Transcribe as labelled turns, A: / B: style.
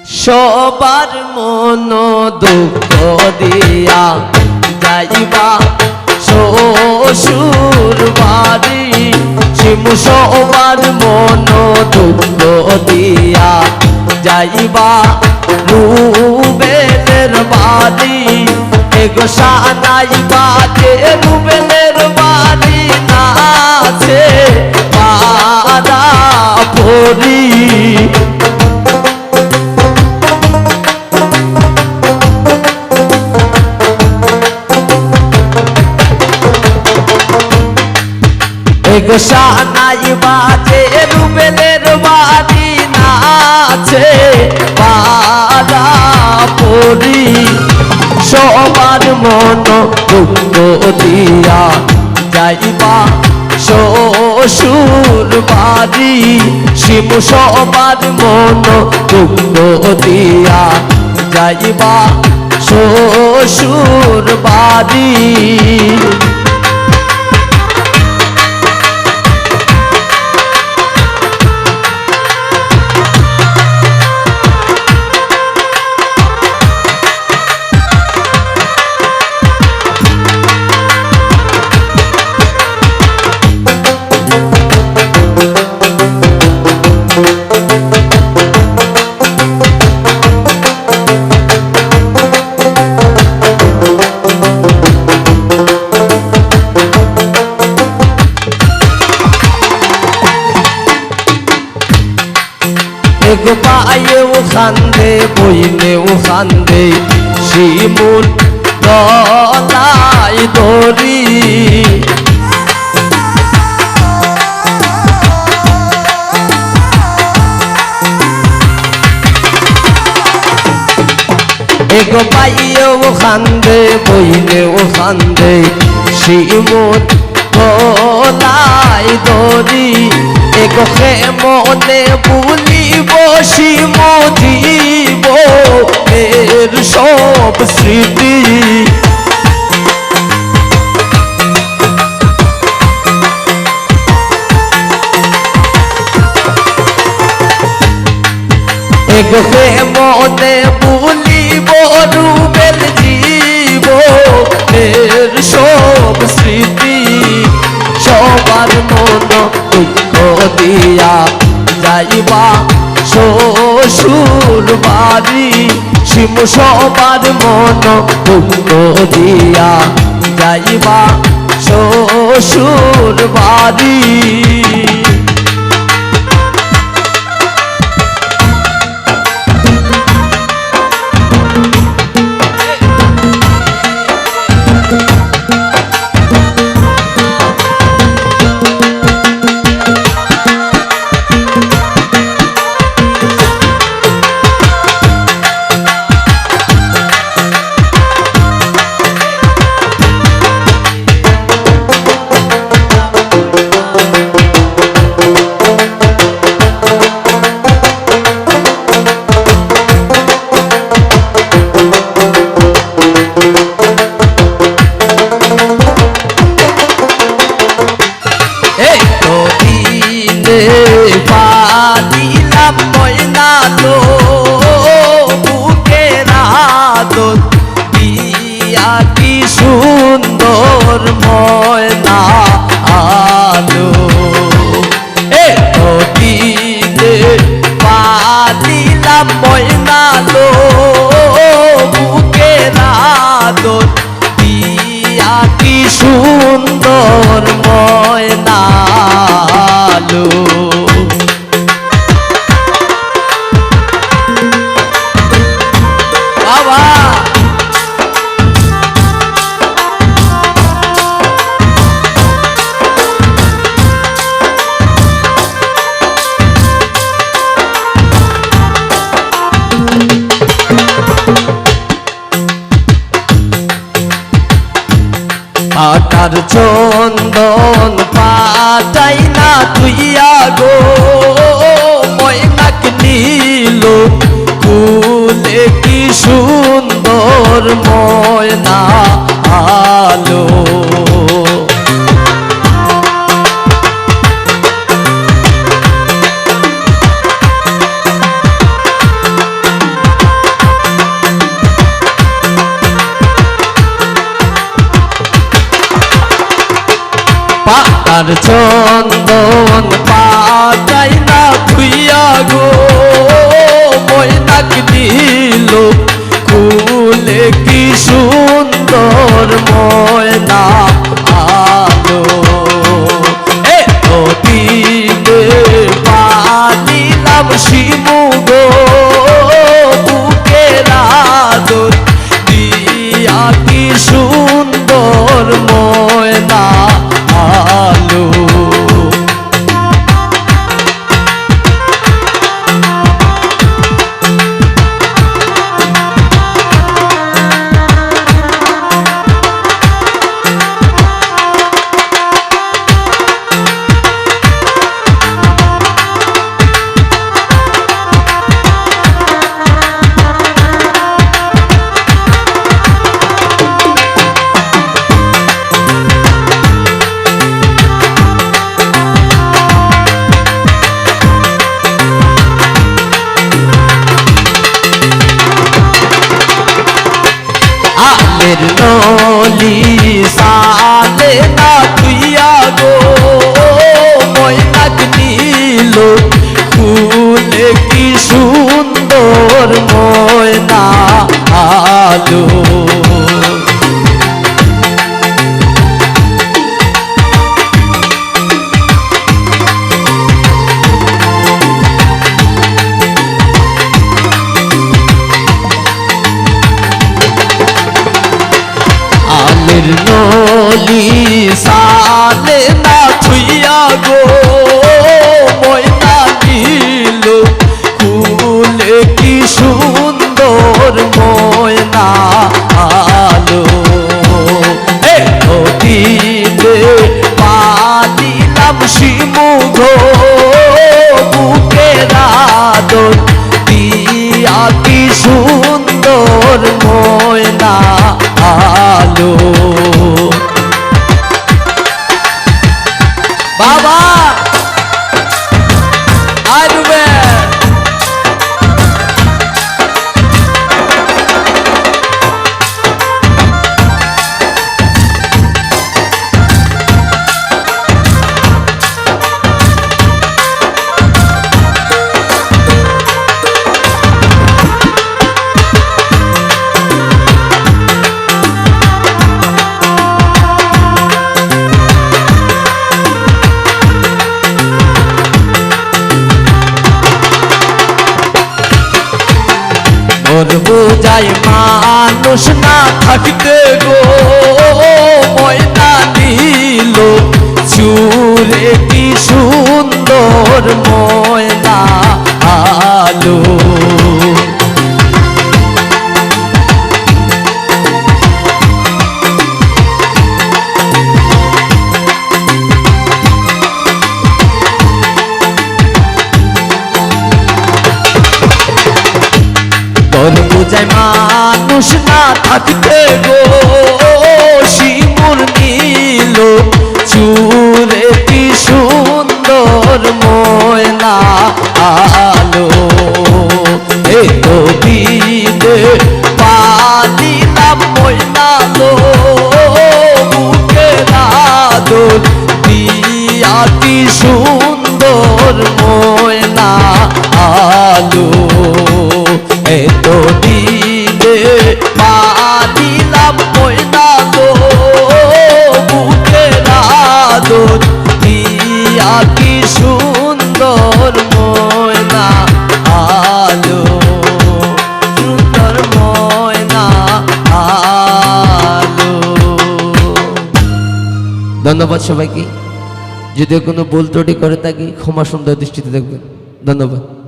A: সবার মন দুঃখ দিয়া যাইবা শ্বশুর বাড়ি শিমু সবার মন দুঃখ দিয়া যাইবা রুবেলের বাড়ি এগো সানাইবা যে রুবেলের বাড়ি না আছে পারা পরি এগো সানাইবা যে রুবেলের বাড়ি না আছে পারা পরি সবার মন দুঃখ দিয়া যাইবা শ্বশুর বাড়ি শিমু সবার মন দুঃখ দিয়া যাইবা শ্বশুর বাড়ি এগো পায়েও খান্দে বইনেও খান্দে শিমুর গলায় দড়ি এগো পায়েও খান্দে বইনেও খান্দে শিমুর গলায় দড়ি এগো মনে ভুলিব শিমু দিব এর সব স্মৃতি এগো মনে ভুলিব রুবেল জীব এর সব স্মৃতি সবার মন দুঃখ দিয়া যাইবা শ্বশুর বাড়ি শিমু সবার মন দুঃখ দিয়া যাইবা শ্বশুর বাড়ি পাদিলাম ময়না লো বুকের আদর দিয়া কি সুন্দর ময়না আলো দিলে পাদিলাম ময়না লো বুকের আদর দিয়া কি সুন্দর ময়না আলো আটার চন্দন পাটাই না তুইয়া গো ময়নাক নীল ফুলে কি সুন্দর ময়না আলো সোনার চন্দন পাতাই না ধুইয়া গো ময়নাক দিল কুলে কি সুন্দর ময়না আলো এ দিলে পানিলাম শিমু গো বুকের আদর দিয়া কি সুন্দর ময়না আলো আলের নলি সালে না তুইয়া গো ময়নাক নিল ফুলে কি সুন্দর ময়না আলো নলি সালে না ছুইয়া গো ময়না দিল ফুলে কি সুন্দর ময়না আলো এ দিলে পাদিলাম শিমু গো বুকের আদর দিয়া কি সুন্দর ময়না আলো বাবা আসবে মোর বোঝাই মানুষ না থাকতে গো ময়না দিল চুরে কি সুন্দর ময়না আলো তোর বুঝাই মানুষ না থাকতে গো শিমুর নীল চুরে কি সুন্দর ময়না আলো এ তো দিলে পাদিলাম ময়না লো বুকের আদর দিয়া কি সুন্দর ময়না আলো এত দিলে পাদিলাম ময়না গো বুকের আদর দিয়া কি সুন্দর ময়না আলো সুন্দর ময়না আলো ধন্যবাদ সবাইকে যদি কোনো ভুল ত্রুটি করে থাকি ক্ষমা সুন্দর দৃষ্টিতে দেখবেন ধন্যবাদ।